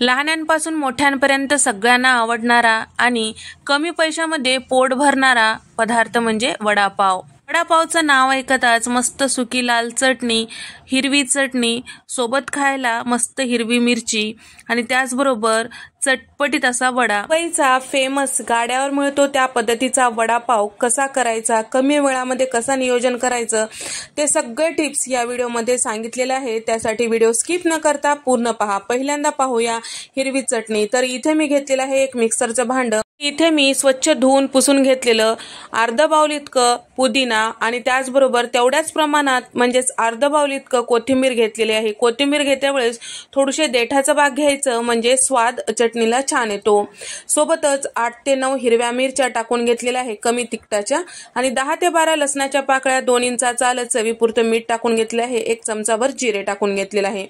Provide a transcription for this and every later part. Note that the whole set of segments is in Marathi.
लहानांपासून मोठ्यांपर्यंत सगळ्यांना आवडणारा आणि कमी पैशामध्ये पोट भरणारा पदार्थ म्हणजे वडापाव। वडापावचं नाव ऐकताच मस्त सुकी लाल चटणी, हिरवी चटणी सोबत खायला मस्त हिरवी मिरची आणि त्याचबरोबर चटपटीत असा वडा। मुंबईचा फेमस गाड्यावर मिळतो त्या पद्धतीचा वडापाव कसा करायचा, कमी वेळामध्ये कसा नियोजन करायचं, ते सगळे टिप्स या व्हिडिओमध्ये सांगितलेले आहे। त्यासाठी व्हिडिओ स्किप न करता पूर्ण पहा। पहिल्यांदा पाहूया हिरवी चटणी। तर इथे मी घेतलेलं आहे एक मिक्सरचं भांड। इथे मी स्वच्छ धुवून पुसून घेतलेलं अर्धा बाउल इतकं पुदिना आणि त्याचबरोबर तेवढ्याच प्रमाणात म्हणजेच अर्धा बाउल इतकं कोथिंबीर घेतलेली आहे। कोथिंबीर घेतेवेळेस थोडेसे देठाचा भाग घ्यायचं म्हणजे स्वाद चटणीला छान येतो। सोबतच 8 ते 9 हिरव्या मिरच्या टाकून घेतलेल्या आहे कमी तिखटाच्या आणि 10 ते 12 लसणाच्या पाकळ्या, 2 इंचाचा आलं, चवीपुरतं मीठ टाकून घेतले आहे, 1 चमचाभर जिरे टाकून घेतलेले आहे।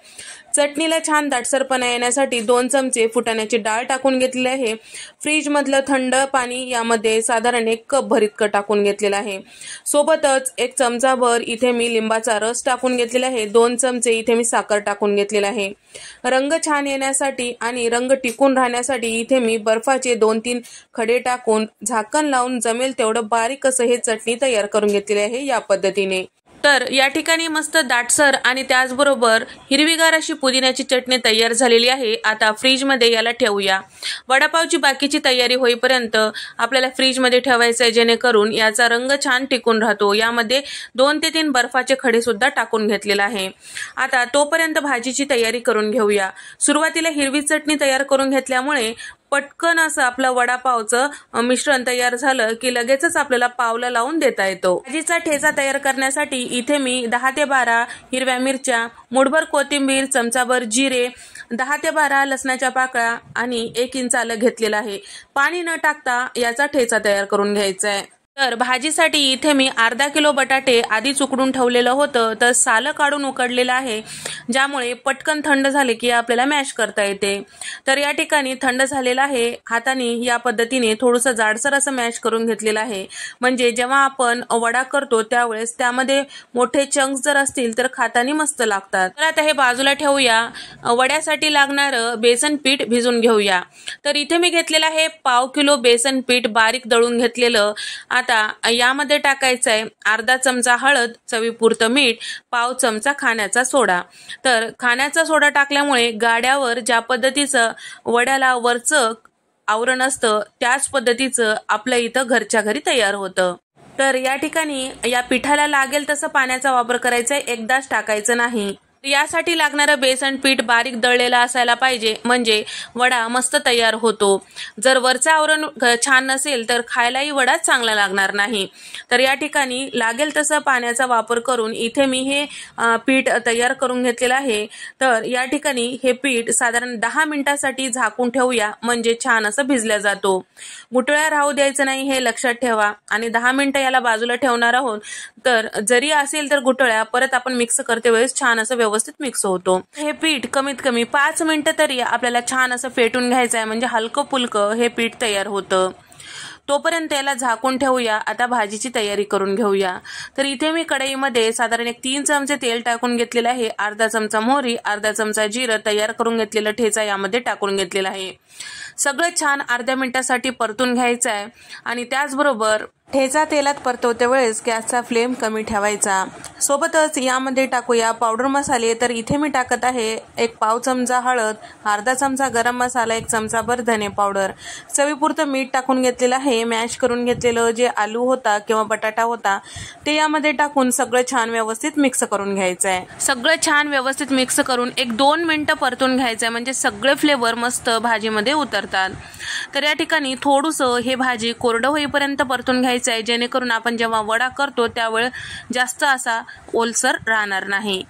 चटणीला छान दाटसरपणा येण्यासाठी 2 चमचे फुटाण्याची डाळ टाकून घेतलेली आहे। फ्रीज मधलं थंड पाणी यामध्ये साधारण 1 कप भर इतकं टाकून घेतलेलं आहे। सोबतच 1 चमचाभर इथे मी लिंबाचा रस टाकून घेतलेला आहे। 2 चमचे इथे मी साखर टाकून घेतलेला आहे। रंग छान येण्यासाठी आणि रंग टिकून राहण्यासाठी इथे मी बर्फाचे 2-3 खडे टाकून झाकण लावून जमेल तेवढं बारीक असं हे चटणी तयार करून घेतलेली आहे या पद्धतीने। तर या ठिकाणी मस्त दाटसर आणि त्याचबरोबर हिरवीगार अशी पुदिन्याची चटणी तयार झालेली आहे। आता फ्रीज मध्ये याला ठेवूया। वडापावची बाकीची तयारी होईपर्यंत आपल्याला फ्रीज मध्ये ठेवायचं आहे जेणेकरून याचा रंग छान टिकून राहतो। यामध्ये 2 ते 3 बर्फाचे खडे सुद्धा टाकून घेतलेला आहे। आता तोपर्यंत भाजीची तयारी करून घेऊया। सुरुवातीला हिरवी चटणी तयार करून घेतल्यामुळे पटकन असं आपलं वडापावचं मिश्रण तयार झालं की लगेचच आपल्याला पावला लावून देता येतो। भाजीचा ठेचा तयार करण्यासाठी इथे मी 10 ते 12 हिरव्या मिरच्या, मुठभर कोथिंबीर, चमचाभर जिरे, 10 ते 12 लसणाच्या पाकळ्या आणि 1 इंच आलं घेतलेलं आहे। पाणी न टाकता याचा ठेचा तयार करून घ्यायचा आहे। तर भाजीसाठी इथे मी अर्धा किलो बटाटे आधीच उकडून ठेवलेलं होतं, तर सालं काढून उकडलेलं आहे, ज्यामुळे पटकन थंड झाले की आपल्याला मॅश करता येते। तर या ठिकाणी थंड झालेलं आहे, हाताने या पद्धतीने थोडंसं जाडसर असं मॅश करून घेतलेलं आहे, म्हणजे जेव्हा आपण वडा करतो त्यावेळेस त्यामध्ये मोठे चंक्स जर असतील तर खाताना मस्त लागतात। तर आता हे बाजूला ठेवूया। वड्यासाठी लागणारं बेसन पीठ भिजून घेऊया। तर इथे मी घेतलेलं आहे पाव किलो बेसन पीठ बारीक दळून घेतलेलं। आता यामध्ये टाकायचं आहे अर्धा चमचा हळद, चवीपुरतं मीठ, पाव चमचा खाण्याचा सोडा। तर खाण्याचा सोडा टाकल्यामुळे गाड्यावर ज्या पद्धतीचं वड्याला वरचं आवरण असतं त्याच पद्धतीचं आपल्या इथं घरच्या घरी तयार होतं। तर या ठिकाणी या पिठाला लागेल तसं पाण्याचा वापर करायचा आहे, एकदाच टाकायचं नाही। यासाठी लागणारं बेसन पीठ बारीक दळलेलं असायला पाहिजे, म्हणजे वडा मस्त तयार होतो। जर वरचं आवरण छान नसेल तर खायलाही वडा चांगला लागणार नाही। तर या ठिकाणी लागेल तसं पाण्याचा वापर करून इथे मी हे पीठ तयार करून घेतलेलं आहे। तर या ठिकाणी हे पीठ साधारण 10 मिनिटांसाठी झाकून ठेवूया, म्हणजे छान असं भिजल्या जातो। गुठळ्या राहू द्यायचं नाही हे लक्षात ठेवा आणि 10 मिनिटं याला बाजूला ठेवणार आहोत। तर जरी असेल तर गुठळ्या परत आपण मिक्स करते वेळेस छान असं व्यवस्थित मिक्स होतो। हे पीठ कमीत कमी 5 मिनिटं तरी आपल्याला छान असं फेटून घ्यायचं आहे, म्हणजे हलकं फुलकं हे पीठ तयार होतं। तोपर्यंत याला झाकून ठेवूया। आता भाजीची तयारी करून घेऊया। तर इथे मी कढईमध्ये साधारण 3 चमचे तेल टाकून घेतलेलं आहे, अर्धा चमचा मोहरी, अर्धा चमचा जिरं, तयार करून घेतलेलं ठेचा यामध्ये टाकून घेतलेला आहे। सगळं छान अर्ध्या मिनिटासाठी परतून घ्यायचं आहे आणि त्याचबरोबर ठेचा तेलात परतवते वेळेस गॅसचा फ्लेम कमी ठेवायचा। सोबतच यामध्ये टाकूया पावडर मसाले। तर इथे मी टाकत आहे 1 पाव चमचा हळद, अर्धा चमचा गरम मसाला, 1 चमचाभर धने पावडर, चवीपुरतं मीठ टाकून घेतलेलं आहे। मॅश करून घेतलेलं जे आलू होता किंवा बटाटा होता ते यामध्ये टाकून सगळं छान व्यवस्थित मिक्स करून घ्यायचं आहे। सगळं छान व्यवस्थित मिक्स करून 1-2 मिनिटं परतून घ्यायचं आहे, म्हणजे सगळे फ्लेवर मस्त भाजीमध्ये उतरतात। तर या ठिकाणी थोडंसं हे भाजी कोरडं होईपर्यंत परतून घ्यायचं आहे, जेणेकरून आपण जेव्हा वडा करतो त्यावेळेस जास्त असा ओलसर राहणार नाही।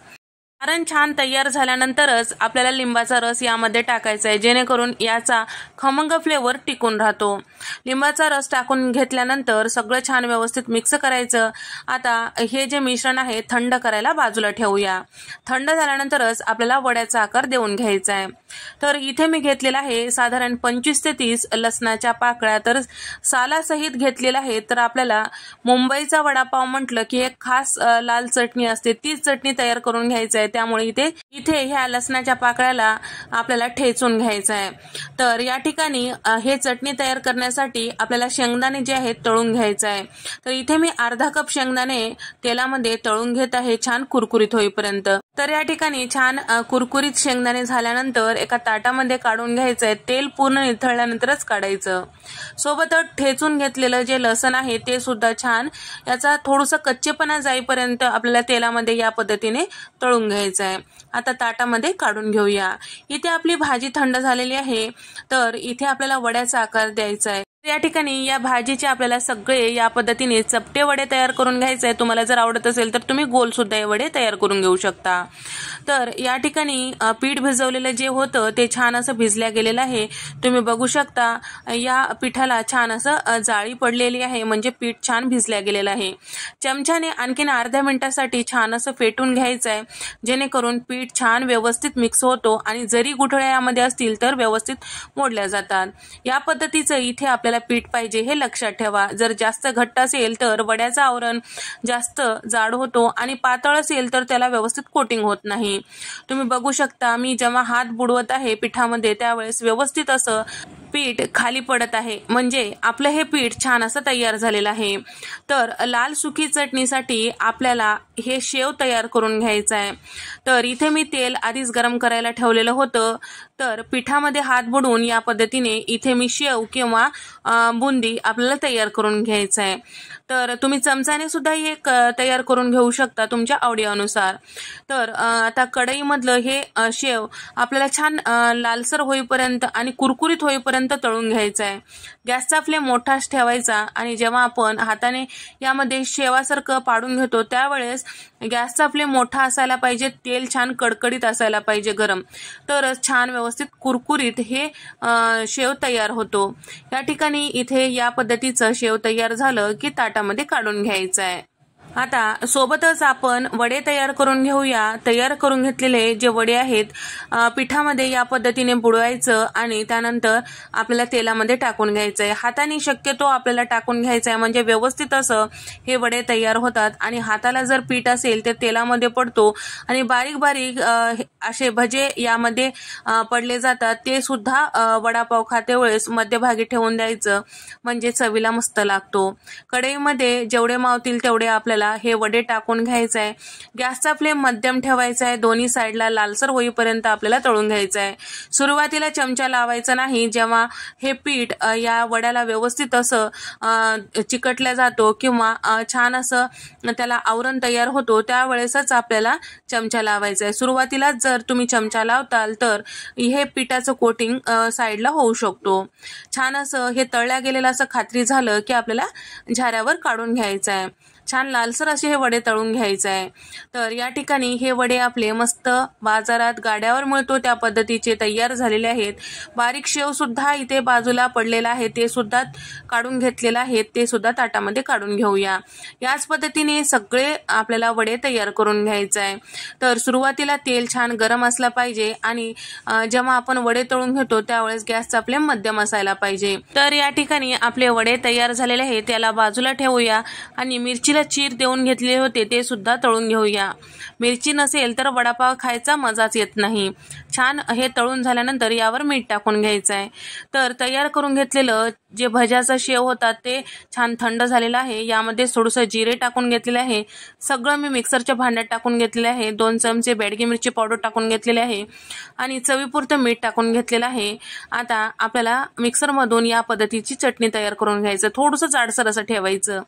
सारण छान तयार झाल्यानंतरच आपल्याला लिंबाचा रस यामध्ये टाकायचा आहे, जेणेकरून याचा खमंग फ्लेवर टिकून राहतो। लिंबाचा रस टाकून घेतल्यानंतर सगळं छान व्यवस्थित मिक्स करायचं। आता हे जे मिश्रण आहे थंड करायला बाजूला ठेवूया। थंड झाल्यानंतरच आपल्याला वड्याचा आकार देऊन घ्यायचा आहे। तर इथे मी घेतलेला आहे साधारण 25 ते 30 लसणाच्या पाकळ्या, तर सालासहित घेतलेला आहे। तर आपल्याला मुंबईचा वडापाव म्हटलं की एक खास लाल चटणी असते, ती चटणी तयार करून घ्यायची आहे। त्यामुळे इथे ह्या लसणाच्या पाकळ्याला आपल्याला ठेचून घ्यायचं आहे। तर या ठिकाणी हे चटणी तयार करण्यासाठी आपल्याला शेंगदाणे जे आहेत तळून घ्यायचं आहे। तर इथे मी अर्धा कप शेंगदाणे तेलामध्ये तळून घेत आहे छान कुरकुरीत होईपर्यंत। तर या ठिकाणी छान कुरकुरीत शेंगदाणे झाल्यानंतर एका ताटामध्ये काढून घ्यायचं आहे। तेल पूर्ण निथळल्यानंतरच काढायचं। सोबतच ठेचून घेतलेलं जे लसण आहे ते सुद्धा छान याचा थोडासा कच्चेपणा जाईपर्यंत आपल्याला तेलामध्ये या पद्धतीने तळून घ्यायचं आहे। आता ताटामध्ये काढून घेऊया। इथे आपली भाजी थंड झालेली आहे। तर इथे आपल्याला वड्याचा आकार द्यायचा आहे। या ठिकाणी या भाजीचे आपल्याला सगळे या पद्धतीने चपटे वडे तयार करून घ्यायचे आहे। तुम्हाला जर आवडत असेल तर तुम्ही गोल सुद्धा हे वडे तयार करून घेऊ शकता। तर या ठिकाणी पीठ भिजवलेलं जे होतं ते छान असं भिजल्या गेलेलं आहे। तुम्ही बघू शकता या पिठाला छान असं जाळी पडलेली आहे, म्हणजे पीठ छान भिजल्या गेलेलं आहे। चमच्याने आणखीन अर्ध्या मिनिटासाठी छान असं फेटून घ्यायचं आहे, जेणेकरून पीठ छान व्यवस्थित मिक्स होतो आणि जरी गुठळ्या यामध्ये असतील तर व्यवस्थित मोडल्या जातात। या पद्धतीचं इथे आपल्याला पीठ पाहिजे हे लक्षात ठेवा। जर जास्त घट्ट असेल तर वड्याचं आवरण जास्त जाड होतो आणि पातळ असेल तर त्याला व्यवस्थित कोटिंग होत नाही। तुम्ही बघू शकता मी जेव्हा हात बुडवत आहे पिठामध्ये त्यावेळेस व्यवस्थित असं पीठ खाली पडत आहे, म्हणजे आपलं हे पीठ छान असं तयार झालेलं आहे। तर लाल सुकी चटणीसाठी आपल्याला हे शेव तयार करून घ्यायचं आहे। तर इथे मी तेल आधीच गरम करायला ठेवलेलं होतं। तर पिठामध्ये हात बुडवून या पद्धतीने इथे मी शेव किंवा बुंदी आपल्याला तयार करून घ्यायचं आहे। तर तुम्ही चमचाने सुद्धा हे तयार करून घेऊ शकता तुमच्या आवडीनुसार। तर आता कढईमधलं हे शेव आपल्याला छान लालसर होईपर्यंत आणि कुरकुरीत होईपर्यंत तळून घ्यायचं आहे। गॅसचा फ्लेम मोठाच ठेवायचा आणि जेव्हा आपण हाताने यामध्ये शेवासारखं पाडून घेतो त्यावेळेस गॅसचा फ्लेम मोठा असायला पाहिजे, तेल छान कडकडीत असायला पाहिजे गरम, तरच छान व्यवस्थित कुरकुरीत हे शेव तयार होतो। या ठिकाणी इथे या पद्धतीचं शेव तयार झालं की ताटामध्ये काढून घ्यायचं आहे। आता सोबतच आपण वडे तयार करून घेऊया। तयार करून घेतलेले जे वडे आहेत पिठामध्ये या पद्धतीने बुडवायचं आणि त्यानंतर आपल्याला तेलामध्ये टाकून घ्यायचं आहे। हाताने शक्यतो आपल्याला टाकून घ्यायचं आहे, म्हणजे व्यवस्थित असं हे वडे तयार होतात आणि हाताला जर पीठ असेल तर तेलामध्ये पडतो आणि बारीक बारीक असे भजे यामध्ये पडले जातात। ते सुद्धा वडापाव खाते वेळेस मध्यभागी ठेवून द्यायचं, म्हणजे चवीला मस्त लागतो। कढईमध्ये जेवढे मावतील तेवढे आपल्याला हे वडे टाकून घ्यायचं आहे। गॅसचा फ्लेम मध्यम ठेवायचा आहे। दोन्ही साईडला लालसर होईपर्यंत आपल्याला तळून घ्यायचं आहे। सुरुवातीला चमचा लावायचा नाही। जेव्हा हे पीठ या वड्याला व्यवस्थित असं चिकटल्या जातो किंवा छान असं त्याला आवरण तयार होतो त्यावेळेसच आपल्याला चमचा लावायचा आहे। सुरुवातीला जर तुम्ही चमचा लावताल तर हे पिठाचं कोटिंग साईडला होऊ शकतो। छान असं हे तळल्या गेलेलं असं खात्री झालं की आपल्याला झाऱ्यावर काढून घ्यायचं आहे। छान लालसर असे हे वडे तळून घ्यायचे आहे। तर या ठिकाणी हे वडे आपले मस्त बाजारात गाड्यावर मिळतो त्या पद्धतीचे तयार झालेले आहेत। बारीक शेव सुद्धा इथे बाजूला पडलेला आहे, ते सुद्धा काढून घेतलेला आहे, ते सुद्धा ताटामध्ये काढून घेऊया। याच पद्धतीने सगळे आपल्याला वडे तयार करून घ्यायचे आहे। तर सुरुवातीला तेल छान गरम असला पाहिजे आणि जेव्हा आपण वडे तळून घेतो त्यावेळेस गॅसचा फ्लेम मध्यम असायला पाहिजे। तर या ठिकाणी आपले वडे तयार झालेले आहेत, त्याला बाजूला ठेवूया आणि मिरची चीर देऊन घेतले होते ते सुद्धा तळून घेऊया। मिरची नसेल तर वडापाव खायचा मजाच येत नाही। छान हे तळून झाल्यानंतर यावर मीठ टाकून घ्यायचं आहे। तर तयार करून घेतलेलं जे भज्याचा शेव होता ते छान थंड झालेला आहे। यामध्ये थोडंसं जिरे टाकून घेतलेले आहे। सगळं मी मिक्सरच्या भांड्यात टाकून घेतलेले आहे। 2 चमचे बेडगी मिरची पावडर टाकून घेतलेले आहे आणि चवीपुरतं मीठ टाकून घेतलेलं आहे। आता आपल्याला मिक्सरमधून या पद्धतीची चटणी तयार करून घ्यायचं। थोडंसं जाडसर असं ठेवायचं।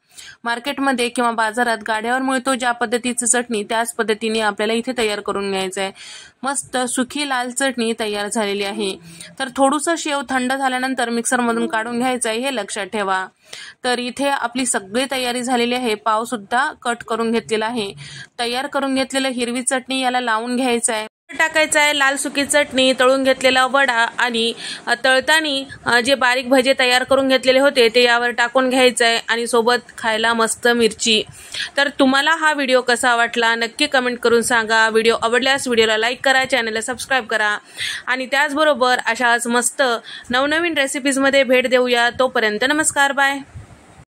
मार्केटमध्ये किंवा बाजारात गाड्यावर मिळतो ज्या पद्धतीची चटणी त्याच पद्धतीने आपल्याला इथे तयार करून घ्यायचं आहे। मस्त सुकी लाल चटणी तयार झालेली आहे। तर थोडंसं शेव थंड झाल्यानंतर मिक्सरमधून काढून घ्यायचं आहे हे लक्षात ठेवा। तर इथे आपली सगळी तयारी झालेली आहे। पाव सुद्धा कट करून घेतलेला आहे। तयार करून घेतलेलं हिरवी चटणी याला लावून घ्यायचं आहे। टाकायचं आहे लाल सुकी चटणी, तळून घेतलेला वडा आणि तळताना जे बारीक भजे तयार करून घेतलेले होते ते यावर टाकून घ्यायचं आहे आणि सोबत खायला मस्त मिरची। तर तुम्हाला हा व्हिडिओ कसा वाटला नक्की कमेंट करून सांगा। व्हिडिओ आवडल्यास व्हिडिओला लाईक करा, चॅनलला सबस्क्राईब करा आणि त्याचबरोबर अशाच मस्त नवनवीन रेसिपीजमध्ये भेट देऊया। तोपर्यंत नमस्कार, बाय।